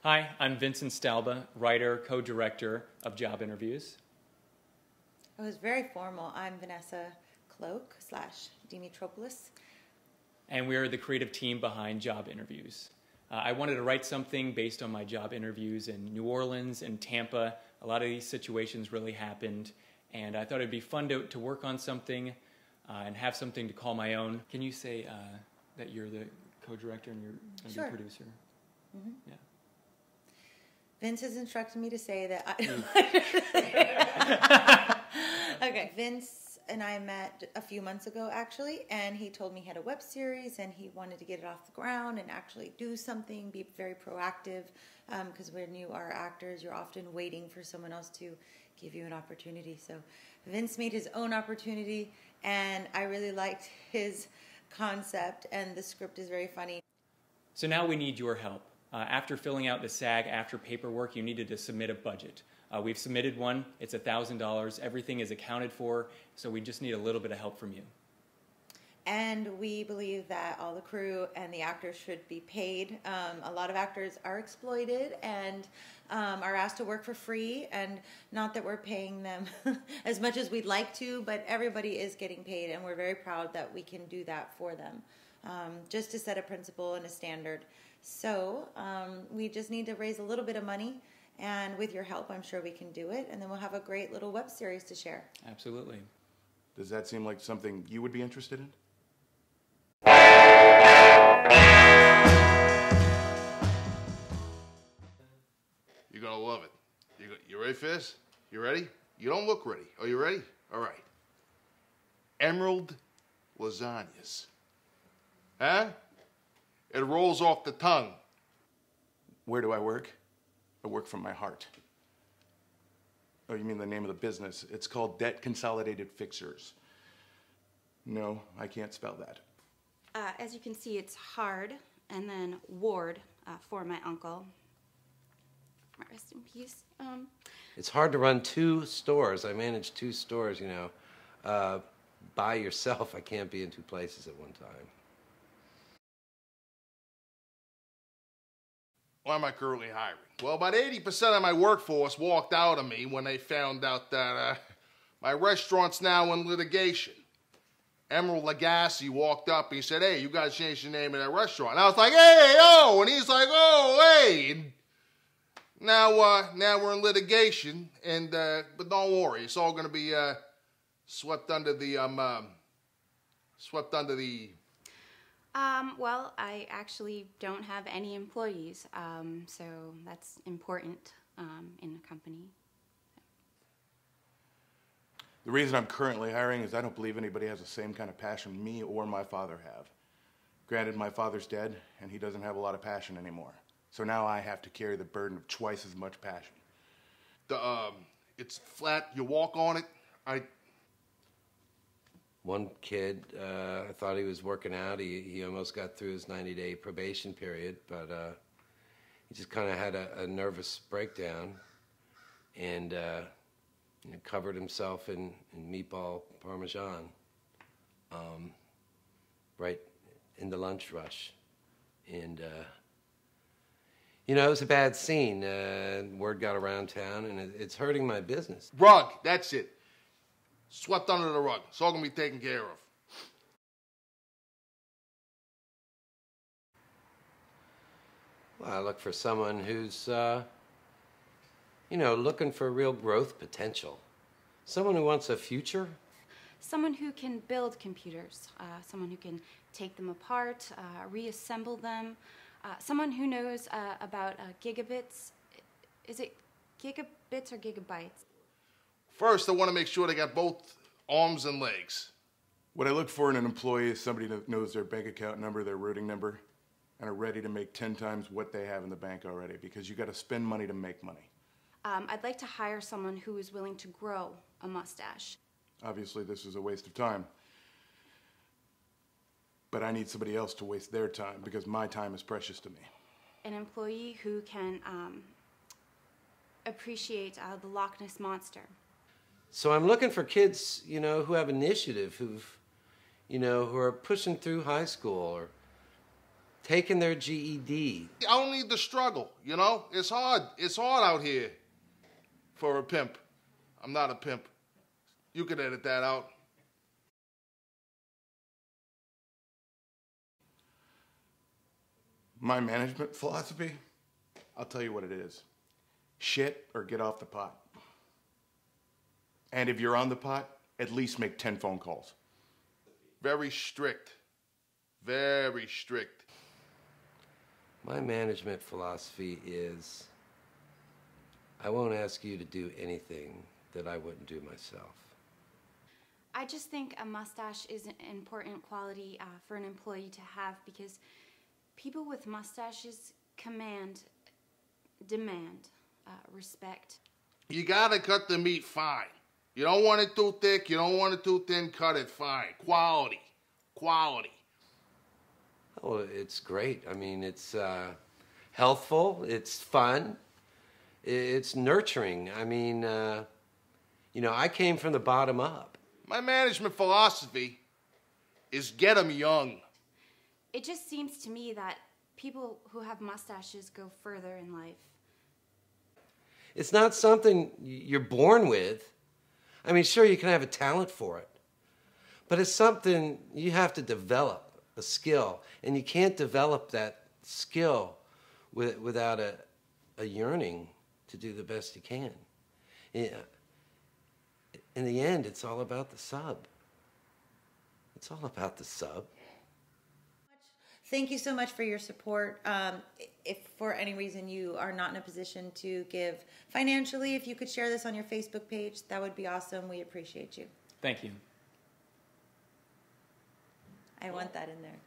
Hi, I'm Vincent Stalba, writer, co-director of job interviews. It was very formal. I'm Vanessa Cloke / Dimitropoulos. And we're the creative team behind job interviews. I wanted to write something based on my job interviews in New Orleans and Tampa. A lot of these situations really happened, and I thought it'd be fun to work on something and have something to call my own. Can you say that you're the co-director and you're Sure. the producer? Mm-hmm. Yeah. Vince has instructed me to say that Okay, Vince and I met a few months ago, actually, and he told me he had a web series and he wanted to get it off the ground and actually do something, be very proactive, because when you are actors, you're often waiting for someone else to give you an opportunity. So Vince made his own opportunity, and I really liked his concept, and the script is very funny. So now we need your help. After filling out the SAG-AFTRA paperwork, you needed to submit a budget. We've submitted one. It's $1,000. Everything is accounted for, so we just need a little bit of help from you. And we believe that all the crew and the actors should be paid. A lot of actors are exploited and are asked to work for free, and not that we're paying them as much as we'd like to, but everybody is getting paid, and we're very proud that we can do that for them, just to set a principle and a standard. So we just need to raise a little bit of money, and with your help, I'm sure we can do it, and then we'll have a great little web series to share. Absolutely. Does that seem like something you would be interested in? You're gonna love it. You ready for this? You ready? You don't look ready. Are you ready? All right. Emerald lasagnas. Huh? It rolls off the tongue. Where do I work? I work from my heart. Oh, you mean the name of the business? It's called Debt Consolidated Fixers. No, I can't spell that. As you can see, it's hard, and then Ward for my uncle. Rest in peace. It's hard to run 2 stores. I manage 2 stores, you know. By yourself, I can't be in 2 places at one time. Why am I currently hiring? Well, about 80% of my workforce walked out on me when they found out that my restaurant's now in litigation. Emerald Lagasse walked up and he said, "Hey, you gotta change the name of that restaurant." And I was like, "Hey, oh!" And he's like, "Oh, hey!" And now we're in litigation, and but don't worry, it's all gonna be swept under the Well, I actually don't have any employees, so that's important in a company. The reason I'm currently hiring is I don't believe anybody has the same kind of passion me or my father have. Granted, my father's dead, and he doesn't have a lot of passion anymore. So now I have to carry the burden of twice as much passion. It's flat, you walk on it. One kid, I thought he was working out. He almost got through his 90-day probation period, but he just kind of had a nervous breakdown and you know, covered himself in meatball parmesan right in the lunch rush. And, you know, it was a bad scene. Word got around town, and it's hurting my business. Rug, that's it. Swept under the rug. It's all gonna be taken care of. Well, I look for someone who's, you know, looking for real growth potential. Someone who wants a future. Someone who can build computers, someone who can take them apart, reassemble them, someone who knows about gigabits. Is it gigabits or gigabytes? First, I want to make sure they got both arms and legs. What I look for in an employee is somebody that knows their bank account number, their routing number, and are ready to make 10 times what they have in the bank already, because you got to spend money to make money. I'd like to hire someone who is willing to grow a mustache. Obviously, this is a waste of time. But I need somebody else to waste their time, because my time is precious to me. An employee who can appreciate the Loch Ness Monster. So I'm looking for kids, you know, who have initiative, who are pushing through high school, or taking their GED. I don't need the struggle, you know? It's hard. It's hard out here for a pimp. I'm not a pimp. You can edit that out. My management philosophy, I'll tell you what it is. Shit or get off the pot. And if you're on the pot, at least make 10 phone calls. Very strict. Very strict. My management philosophy is I won't ask you to do anything that I wouldn't do myself. I just think a mustache is an important quality for an employee to have because people with mustaches demand respect. You gotta cut the meat fine. You don't want it too thick, you don't want it too thin, cut it fine. Quality. Quality. Oh, it's great. I mean, it's healthful, it's fun, it's nurturing. I mean, you know, I came from the bottom up. My management philosophy is get them young. It just seems to me that people who have mustaches go further in life. It's not something you're born with. I mean, sure, you can have a talent for it, but it's something you have to develop, a skill, and you can't develop that skill without a yearning to do the best you can. Yeah. In the end, it's all about the sub. It's all about the sub. Thank you so much for your support. If for any reason you are not in a position to give financially, if you could share this on your Facebook page, that would be awesome. We appreciate you. Thank you. I want that in there.